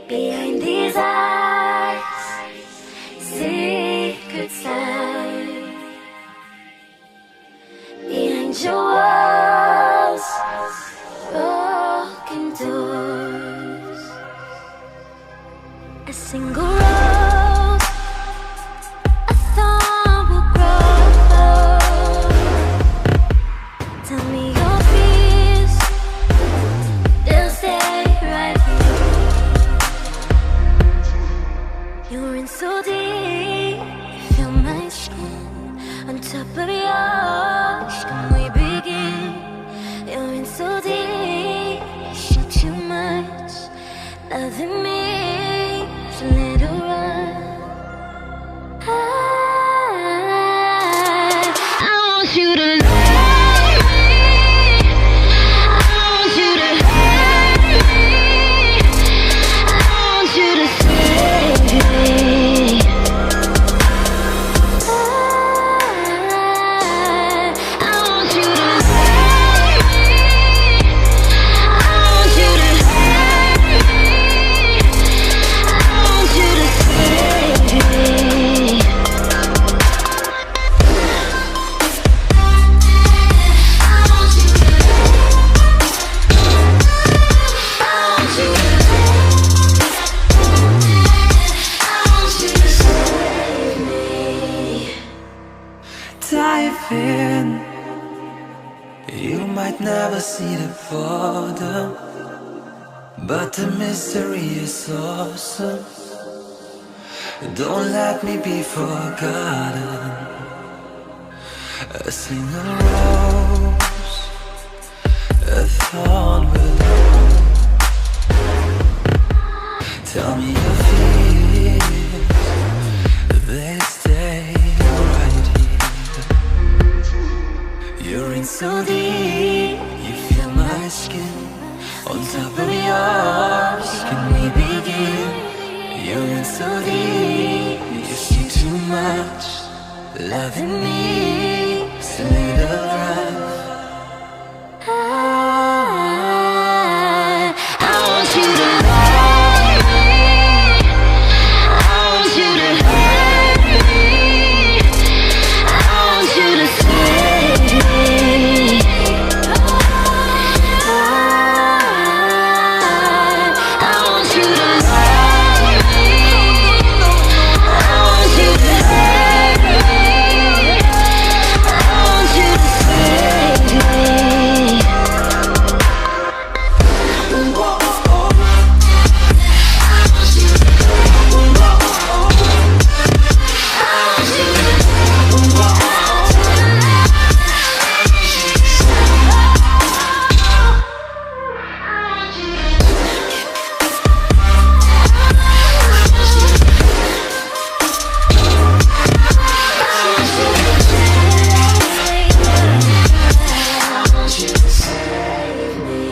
Behind these eyes, secrets lie. Behind your walls, broken doors. A single rose, a thorn will grow. Tell me your fears, they'll stay right here. You're in so deep, feel my skin on top of yours. Can we begin? You're in so deep, shit too much, loving me, so let it run. I want you to love me, I want you to hurt me, I want you to save me. I want you to love me, I want you to hurt me, I want you to save me. I want you to save me. Dive in. You might never see the bottom, but the mystery is awesome. Don't let me be forgotten. A single rose, a thorn will grow. Tell me your fears, they stay right here. You're in so deep, you feel my skin on top of yours. Can we begin? You're in so deep, you see too much, loving me, so little rough. I want you to love me, I want you to hurt me, I want you to save me. I want you to love me, I want you to hurt me, I want you to save me.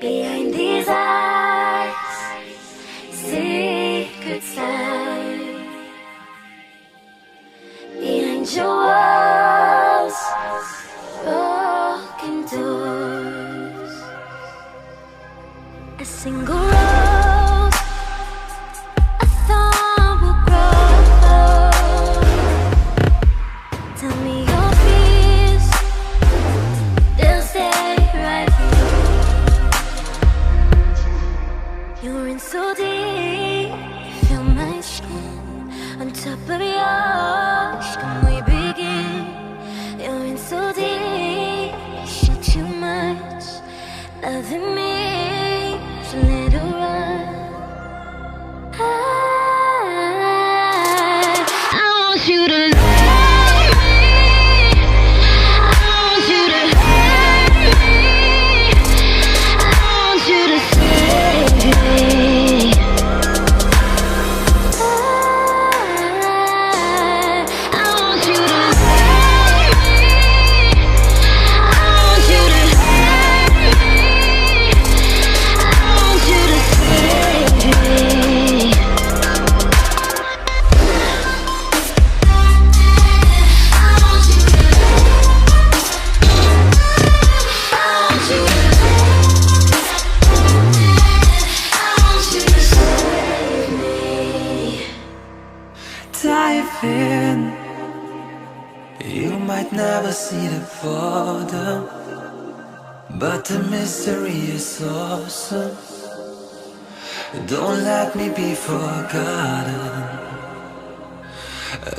Behind these eyes, secrets lie. Behind your walls, broken doors. A single rose, a thorn will grow. Tell me your fears, they'll stay right here. You're in so deep, feel my skin on top of yours. Can we begin? You're in so deep, shit too much, loving me, so let it run. I want you to love me, I want you to hurt me, I want you to save me. I want you to love me, I want you to hurt me, see the border, but the mystery is awesome. Don't let me be forgotten.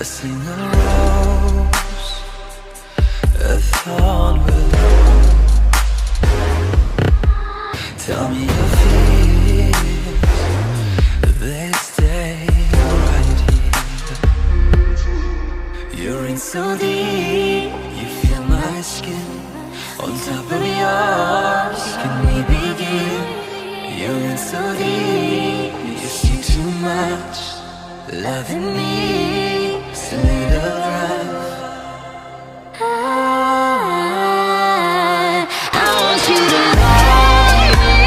A single rose, a thorn willow. Tell me your fears, they stay right here. You're in so deep, you feel my skin on top of yours. Can we begin? You're in so deep, you see too much. Loving me, it's a little rough. I want you to love me,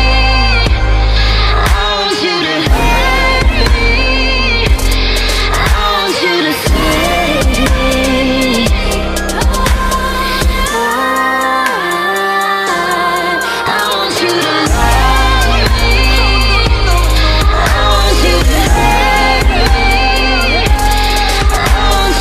I want you to hurt me, I want you to save me. I want you to love me, I want you to hurt me, I want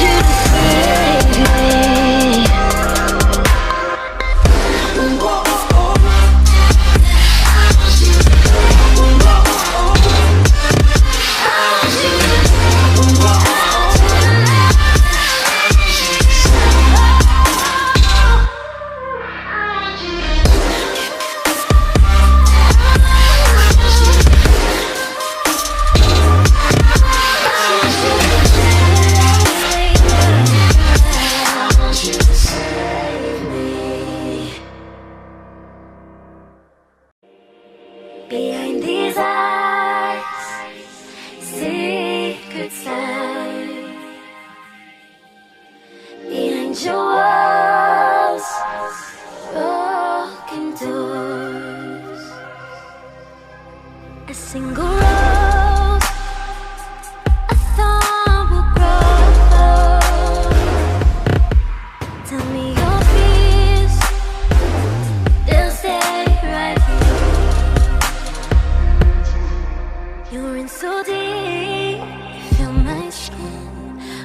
you to save me. Behind these eyes, secrets lie. Behind your walls, broken doors. A single rose, a thorn will grow. Tell me your fears, they'll stay right here. You're in so deep, feel my skin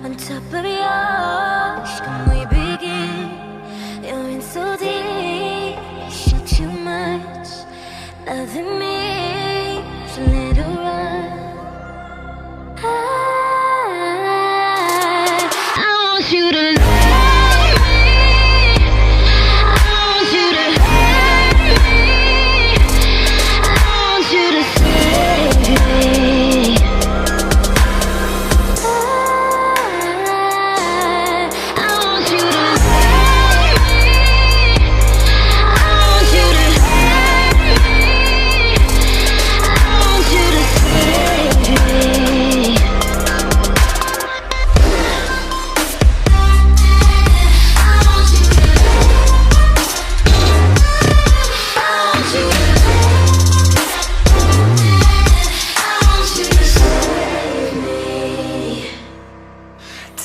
on top of yours. Can we begin? You're in so deep, you too much. Loving me is a little rough. I want you to love me, I want you to hurt me, I want you to save me. I want you to love me, I want you to hurt me, I want you to save me.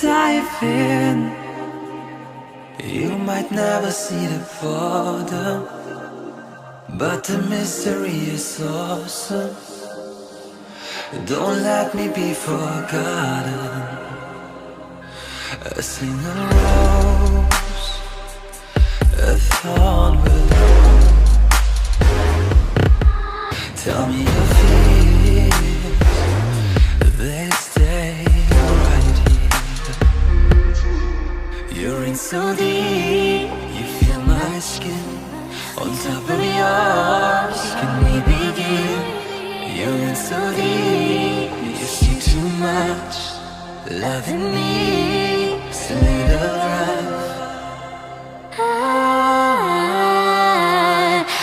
Dive in. You might never see the border, but the mystery is awesome. Don't let me be forgotten. A single rose, a thorn willow. Tell me your fears, they stay right here. You're in so deep, you feel my skin on top of yours. Can we begin? You're in so deep, you see too much. Loving me is a little rough.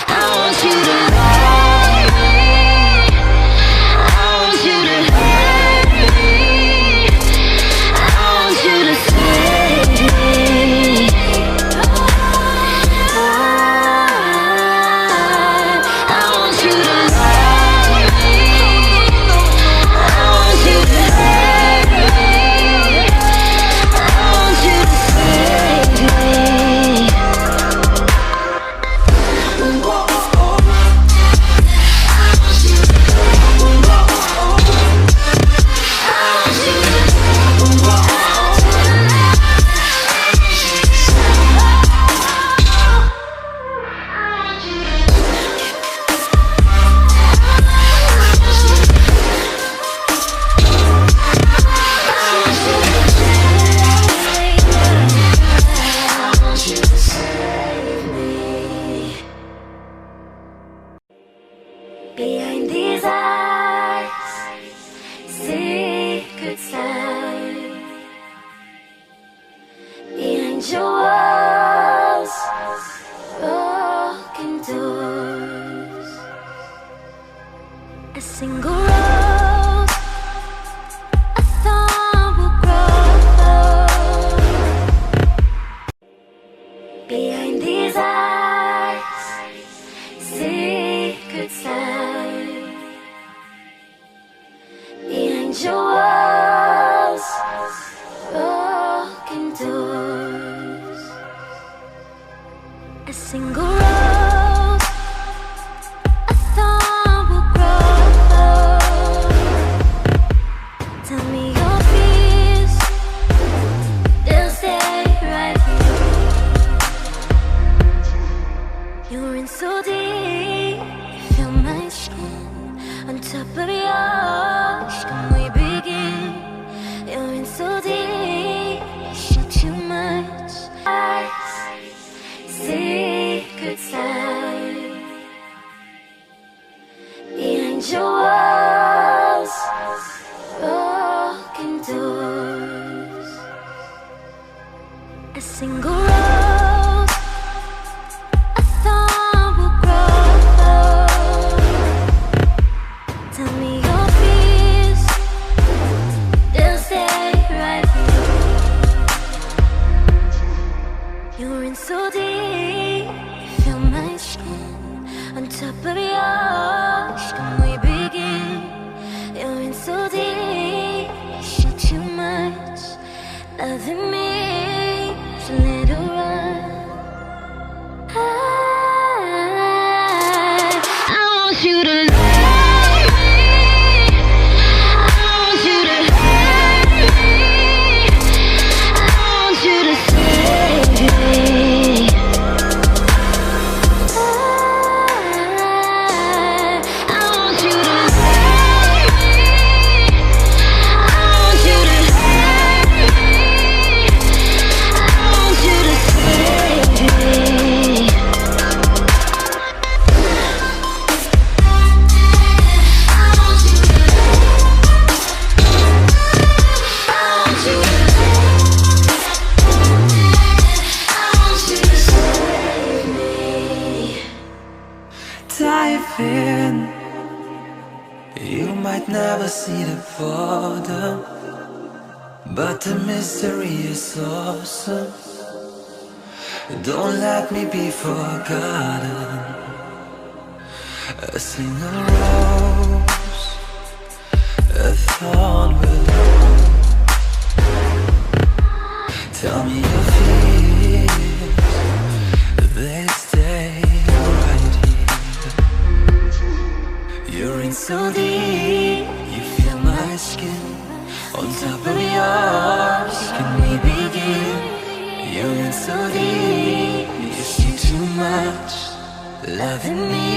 I want you to love me, I want you to hurt me, I want you to save me. I want you to love me, I want you to hurt me, Behind these eyes, secrets lie. Behind your walls, broken doors. A single rose, a thorn will grow. Behind these eyes, secrets lie. Behind your walls, broken doors. A single rose, a thorn will grow. Tell me your fears, they'll stay right here. You're in so deep, you feel my skin on top of yours. Can we begin? You're in so deep, you shoot too much. Secrets lie behind your walls, broken doors. A single rose, a thorn will grow. Tell me your fears, they'll stay right here. You're in so deep, you feel my skin on top of yours. Can we begin? You're in so deep, you shoot too much. Loving me, so let it run. I want you to love me. I want you to hurt me. I want you to save me. I want you to love me. I want you to hurt me. I want you to save me. I want you to save me. Dive in. You might never see the bottom, but the mystery is awesome. Don't let me be forgotten. A single rose, a thorn will grow. Tell me your fears, they stay right here. You're in so deep, you feel my skin on top of yours. Can we begin? You're in so deep, you see too much. Loving me,